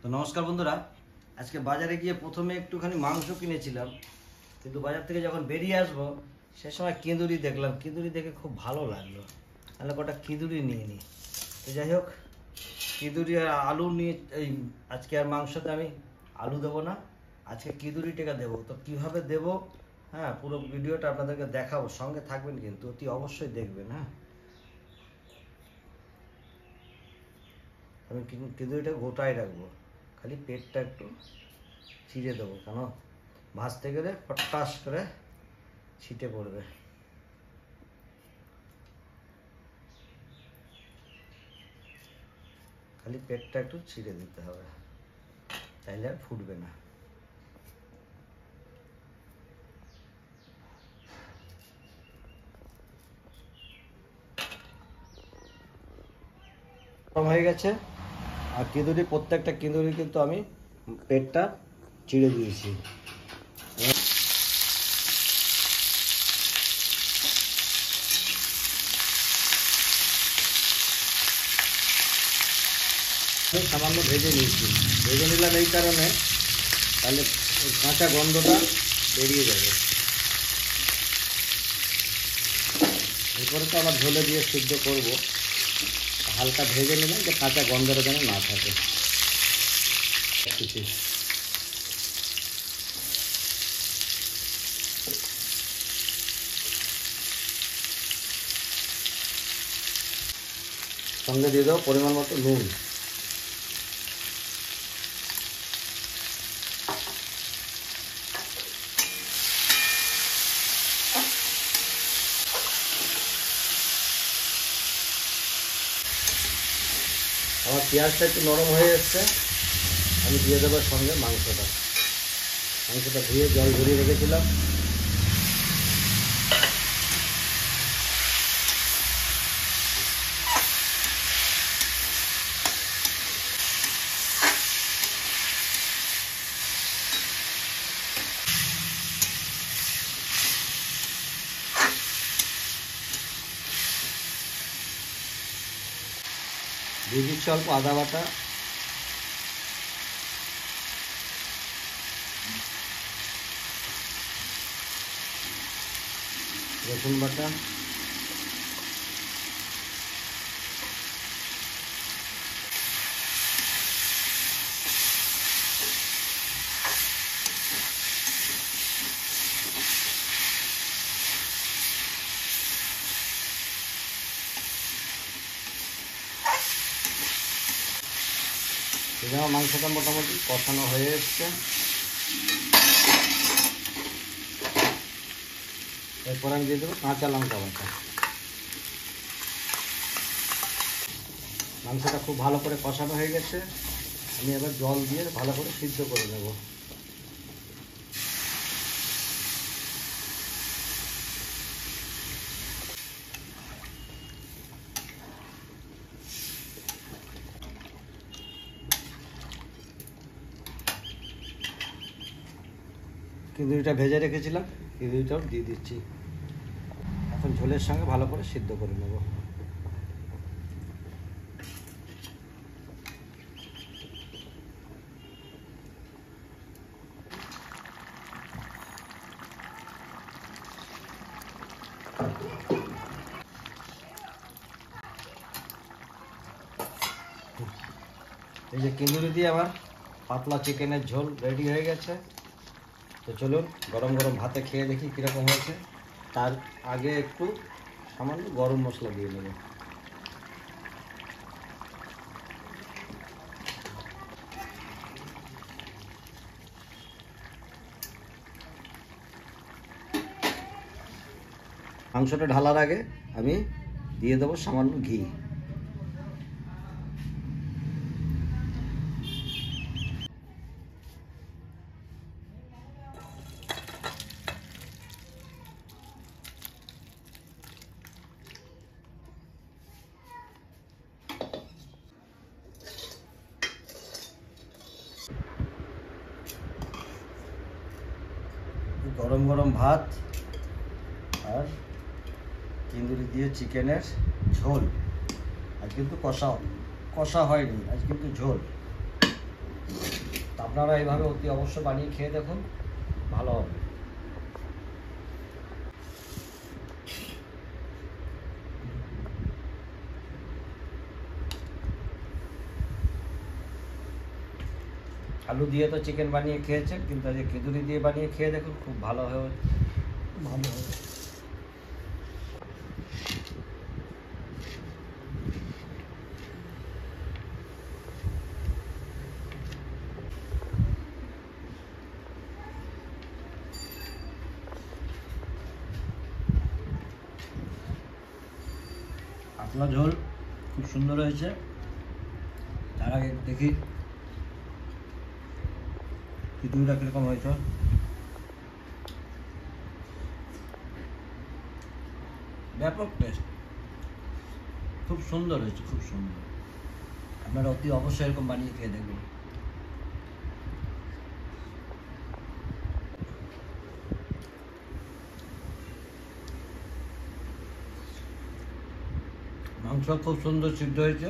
তো নমস্কার বন্ধুরা, আজকে বাজারে গিয়ে প্রথমে একটুখানি মাংস কিনেছিলাম, কিন্তু বাজার থেকে যখন বেরিয়ে আসবো সে সময় কিঁদুরি দেখলাম। কিঁদুরি দেখে খুব ভালো লাগলো, তাহলে কটা কিঁদুরি নিয়ে নিই। তো যাই হোক, কিঁদুরি আর আলু নিয়ে আজকে আর মাংসতে আমি আলু দেবো না, আজকে কিঁদুরিটাকে দেবো। তো কীভাবে দেবো, হ্যাঁ, পুরো ভিডিওটা আপনাদেরকে দেখাবো, সঙ্গে থাকবেন কিন্তু অতি অবশ্যই দেখবেন। হ্যাঁ, আমি কিঁদুরিটা গোটাই রাখবো, খালি পেটটা একটু ছিঁড়ে দেবো, কেন ভাজতে গেলে ফটাস করে ছিটে পড়বে। খালি পেটটা একটু ছিঁড়ে দিতে হবে, তাইলে আর ফুটবে না। হয়ে গেছে। আর কিঁদুরি, প্রত্যেকটা কিঁদুরি কিন্তু আমি পেটটা চিড়ে দিয়েছি। সামান্য ভেজে নিয়েছি, ভেজে নিলাম এই কারণে, তাহলে কাঁচা গন্ধটা বেরিয়ে যাবে। এরপরে তো আবার ঝোলে দিয়ে সিদ্ধ করব, হালকা ভেজে নিলাম যে কাঁচা গন্ধটা যেন না থাকে। সঙ্গে দিয়ে দেবো পরিমাণ মতো নুন। আমার পেঁয়াজটা একটু নরম হয়ে এসছে, আমি দিয়ে দেবো সঙ্গে মাংসটা। ধুয়ে জল ঝরিয়ে রেখেছিলাম। দিয়ে দিচ্ছি অল্প আদা বাটা, রসুন বাটা, মাংসটা মোটামুটি কষানো হয়ে এসছে। এরপর আমি দিয়ে দেবো কাঁচা লঙ্কা বাটা। মাংসটা খুব ভালো করে কষানো হয়ে গেছে, আমি এবার জল দিয়ে ভালো করে সিদ্ধ করে নেব। কিঁদুরিটা ভেজে রেখেছিলাম, কিঁদুরিটাও দিয়ে দিচ্ছি। এখন ঝোলের সঙ্গে ভালো করে সিদ্ধ করে নেব। এই যে কিঁদুরি দিয়ে আবার পাতলা চিকেনের ঝোল রেডি হয়ে গেছে। তো চলুন গরম গরম ভাতে খেয়ে দেখি কীরকম হয়েছে। তার আগে একটু সামান্য গরম মশলা দিয়ে নেব। মাংসটা ঢালার আগে আমি দিয়ে দেবো সামান্য ঘি। গরম গরম ভাত আর কিঁদুরি দিয়ে চিকেনের ঝোল। আজ কিন্তু কষা হয়নি, আজ কিন্তু ঝোল। আপনারা এইভাবে অতি অবশ্য বানিয়ে খেয়ে দেখুন, ভালো হবে। আলু দিয়ে তো চিকেন বানিয়ে খেয়েছেন, কিন্তু আজকে কেঁদুরি দিয়ে বানিয়ে খেয়ে দেখুন, খুব ভালো হবে, ভালো হবে। পাতলা ঝোল খুব সুন্দর হয়েছে। তার আগে দেখি খিচুড়িটা কীরকম হয়েছে। ব্যাপক টেস্ট, খুব সুন্দর হয়েছে, খুব সুন্দর। আপনারা অতি অবশ্যই এরকম বানিয়ে খেয়ে দেখবেন। মাংস খুব সুন্দর সিদ্ধ হয়েছে।